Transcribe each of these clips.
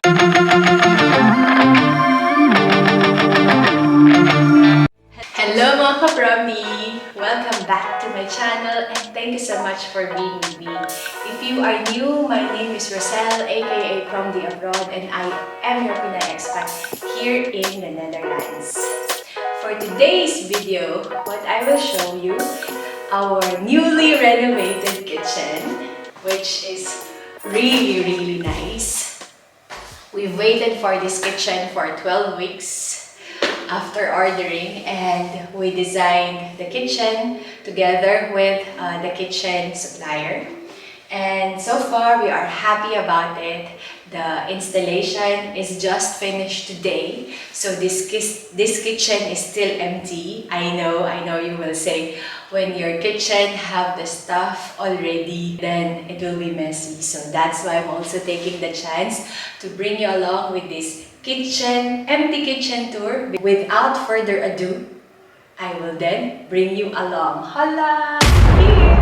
Hello mga ka-Brownie! Welcome back to my channel and thank you so much for being with me. If you are new, my name is Rosel, aka from the abroad, and I am your Pinay expat here in the Netherlands. For today's video, what I will show you our newly renovated kitchen, which is really nice. We've waited for this kitchen for 12 weeks after ordering, and we designed the kitchen together with the kitchen supplier, and so far we are happy about it. The installation is just finished today, so this kitchen is still empty. I know you will say, when your kitchen have the stuff already, then it will be messy. So that's why I'm also taking the chance to bring you along with this empty kitchen tour. Without further ado, I will then bring you along. Holla! Here!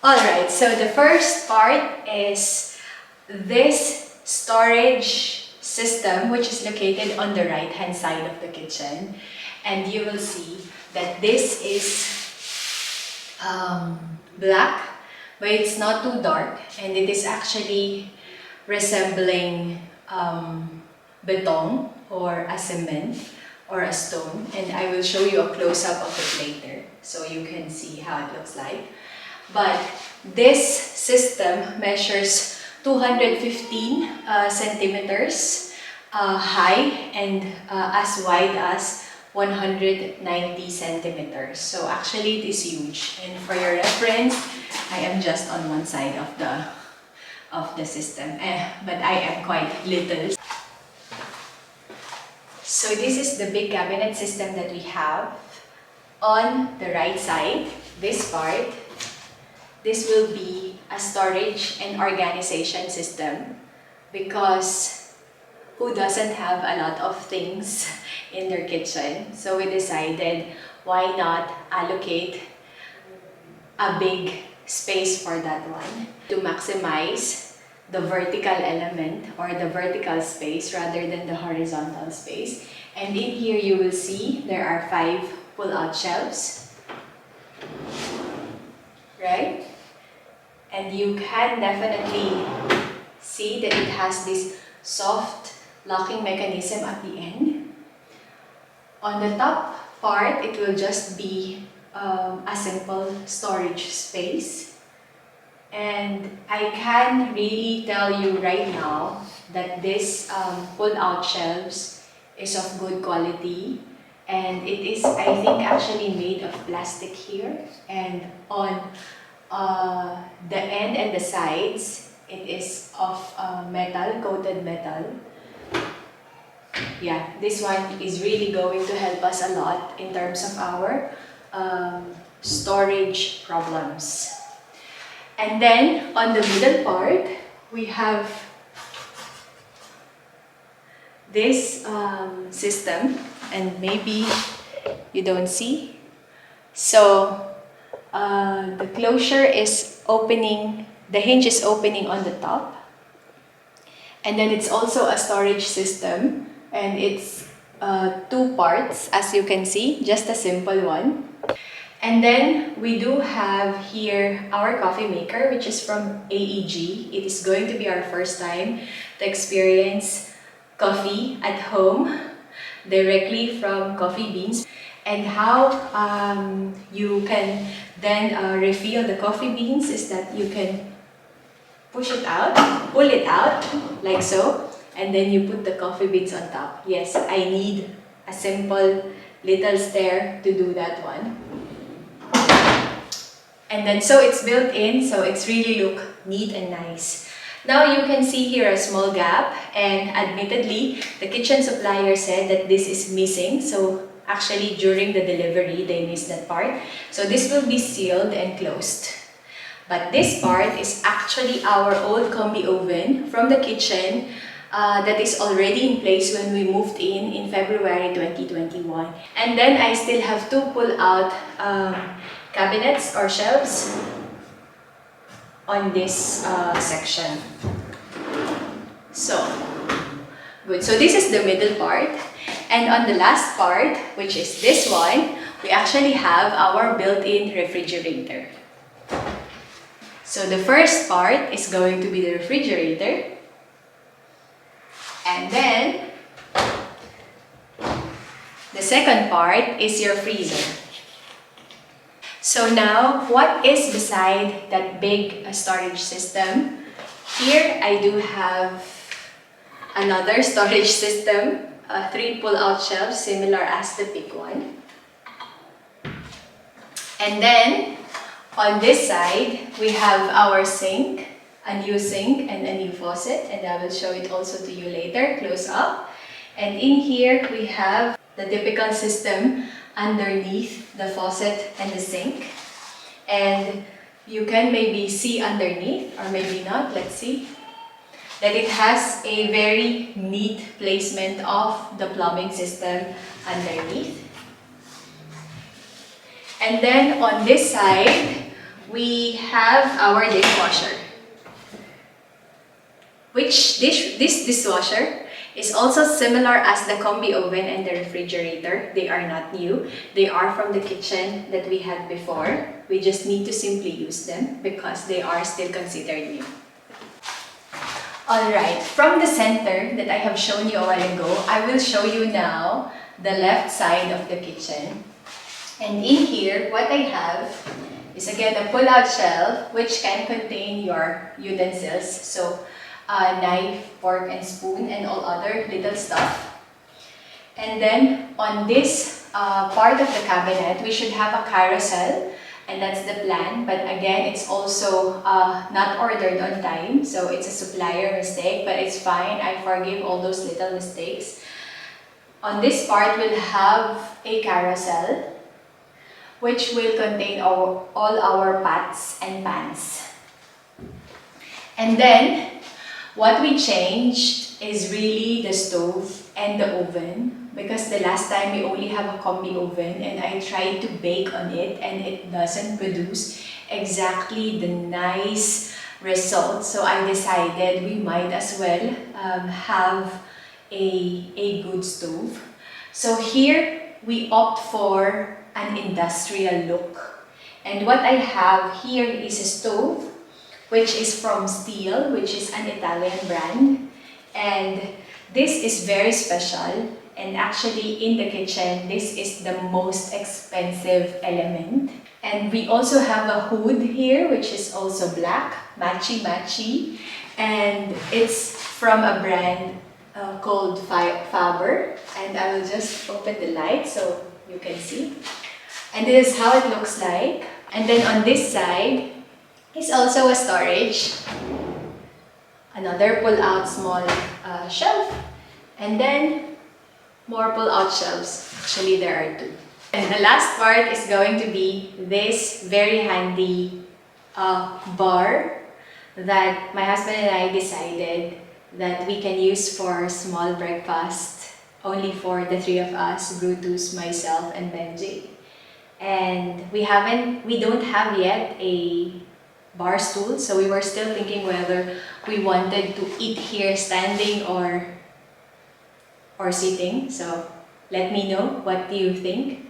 Alright, so the first part is this storage system, which is located on the right hand side of the kitchen. And you will see that this is black, but it's not too dark, and it is actually resembling beton or a cement or a stone, and I will show you a close-up of it later so you can see how it looks like. But this system measures 215 centimeters high and as wide as 190 centimeters. So actually it is huge, and for your reference, I am just on one side of the system, but I am quite little. So this is the big cabinet system that we have. On the right side, this part, this will be a storage and organization system, because who doesn't have a lot of things in their kitchen? So we decided, why not allocate a big space for that one to maximize the vertical element or the vertical space rather than the horizontal space. And in here you will see there are 5 pull-out shelves, right? And you can definitely see that it has this soft locking mechanism at the end. On the top part, it will just be a simple storage space. And I can really tell you right now that this pull-out shelves is of good quality, and it is, I think, actually made of plastic here, and on the end and the sides it is of metal, coated metal. Yeah, this one is really going to help us a lot in terms of our storage problems. And then on the middle part, we have this system, and maybe you don't see. So the closure is opening, the hinge is opening on the top. And then it's also a storage system, and it's 2 parts, as you can see, just a simple one. And then we do have here our coffee maker, which is from AEG. It is going to be our first time to experience coffee at home directly from coffee beans. And how you can then refill the coffee beans is that you can push it out, pull it out like so, and then you put the coffee beans on top. Yes, I need a simple little stair to do that one. And then so it's built in, so it's really look neat and nice. Now you can see here a small gap, and admittedly the kitchen supplier said that this is missing, so actually during the delivery they missed that part. So this will be sealed and closed. But this part is actually our old combi oven from the kitchen that is already in place when we moved in February 2021. And then I still have 2 pull-out cabinets or shelves on this section. So, good. So this is the middle part. And on the last part, which is this one, we actually have our built-in refrigerator. So the first part is going to be the refrigerator. And then, the second part is your freezer. So now, what is beside that big storage system? Here, I do have another storage system, 3 pull-out shelves, similar as the big one. And then, on this side, we have our sink, a new sink and a new faucet, and I will show it also to you later, close up. And in here, we have the typical system underneath the faucet and the sink. And you can maybe see underneath, or maybe not, let's see, that it has a very neat placement of the plumbing system underneath. And then on this side, we have our dishwasher. Which this dishwasher is also similar as the combi oven and the refrigerator. They are not new. They are from the kitchen that we had before. We just need to simply use them because they are still considered new. Alright, from the center that I have shown you a while ago, I will show you now the left side of the kitchen. And in here, what I have is again a pull-out shelf which can contain your utensils. So, knife, fork, and spoon, and all other little stuff. And then on this part of the cabinet, we should have a carousel, and that's the plan. But again, it's also not ordered on time, so it's a supplier mistake, but it's fine. I forgive all those little mistakes. On this part, we'll have a carousel, which will contain all our pots and pans. And then, what we changed is really the stove and the oven, because the last time we only have a combi oven and I tried to bake on it and it doesn't produce exactly the nice results. So I decided we might as well have a good stove. So here we opt for an industrial look. And what I have here is a stove which is from Steel, which is an Italian brand. And this is very special. And actually in the kitchen, this is the most expensive element. And we also have a hood here, which is also black, matchy-matchy. And it's from a brand called Faber. And I will just open the light so you can see. And this is how it looks like. And then on this side is also a storage. Another pull-out small shelf. And then more pull-out shelves. Actually, there are 2. And the last part is going to be this very handy bar that my husband and I decided that we can use for small breakfast, only for the 3 of us, Brutus, myself, and Benji. And we don't have yet a bar stool, so we were still thinking whether we wanted to eat here standing or sitting. So let me know, what do you think?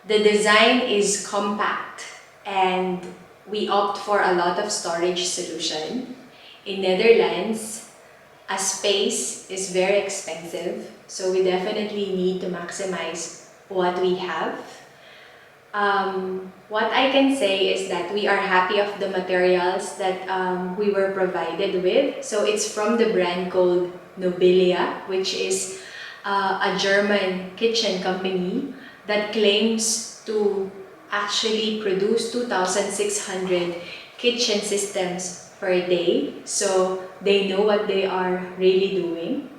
The design is compact and we opt for a lot of storage solution. In Netherlands, a space is very expensive, so we definitely need to maximize what we have. What I can say is that we are happy of the materials that we were provided with. So it's from the brand called Nobilia, which is a German kitchen company that claims to actually produce 2,600 kitchen systems per day. So they know what they are really doing.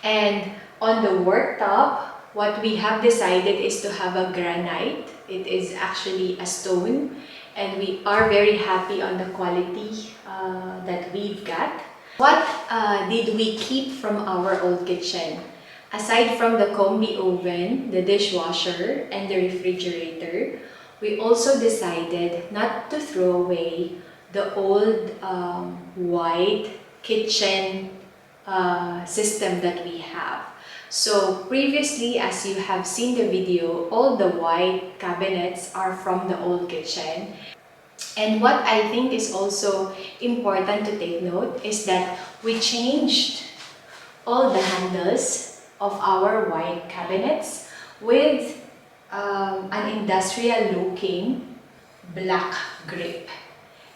And on the worktop, what we have decided is to have a granite. It is actually a stone, and we are very happy on the quality that we've got. What did we keep from our old kitchen? Aside from the combi oven, the dishwasher, and the refrigerator, we also decided not to throw away the old white kitchen system that we have. So previously, as you have seen the video, all the white cabinets are from the old kitchen. And what I think is also important to take note is that we changed all the handles of our white cabinets with an industrial looking black grip.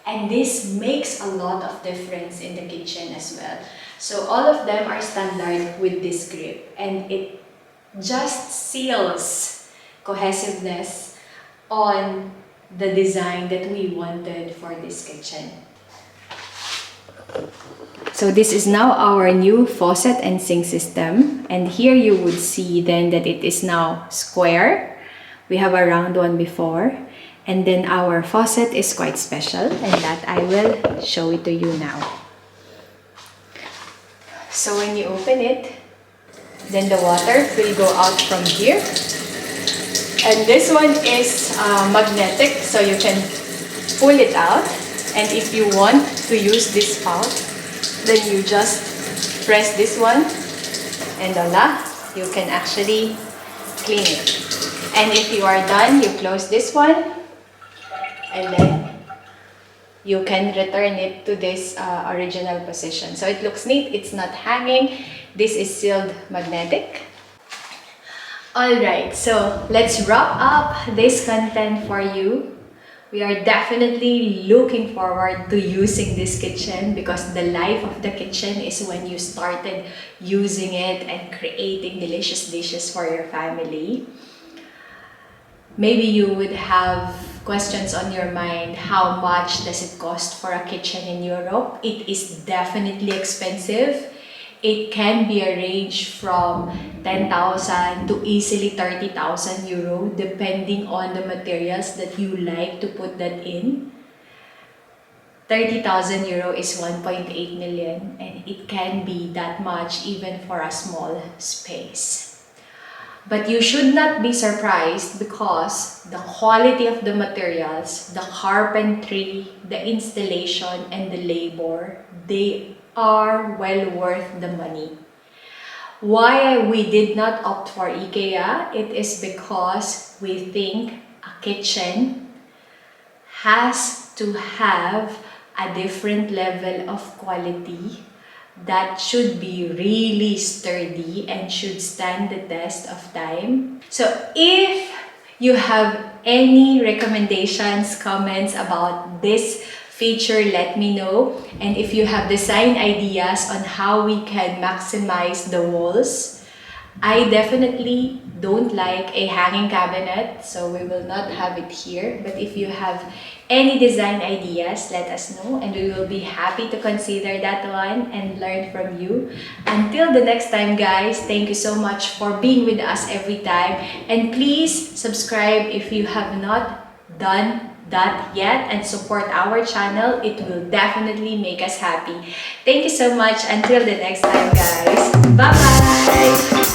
And this makes a lot of difference in the kitchen as well. So all of them are standard with this grip, and it just seals cohesiveness on the design that we wanted for this kitchen. So this is now our new faucet and sink system, and here you would see then that it is now square. We have a round one before, and then our faucet is quite special, and that I will show it to you now. So when you open it, then the water will go out from here. And this one is magnetic, so you can pull it out. And if you want to use this spout, then you just press this one, and voila, you can actually clean it. And if you are done, you close this one, and then you can return it to this original position. So it looks neat, it's not hanging. This is sealed magnetic. Alright, so let's wrap up this content for you. We are definitely looking forward to using this kitchen, because the life of the kitchen is when you started using it and creating delicious dishes for your family. Maybe you would have questions on your mind. How much does it cost for a kitchen in Europe? It is definitely expensive. It can be a range from 10,000 to easily 30,000 euro, depending on the materials that you like to put that in. 30,000 euro is 1.8 million, and it can be that much even for a small space. But you should not be surprised, because the quality of the materials, the carpentry, the installation, and the labor, they are well worth the money. Why we did not opt for IKEA? It is because we think a kitchen has to have a different level of quality that should be really sturdy and should stand the test of time. So if you have any recommendations, comments about this feature, let me know. And if you have design ideas on how we can maximize the walls, I definitely don't like a hanging cabinet, so we will not have it here. But if you have any design ideas, let us know, and we will be happy to consider that one and learn from you. Until the next time, guys, thank you so much for being with us every time. And please subscribe if you have not done that yet, and support our channel. It will definitely make us happy. Thank you so much. Until the next time, guys. Bye-bye!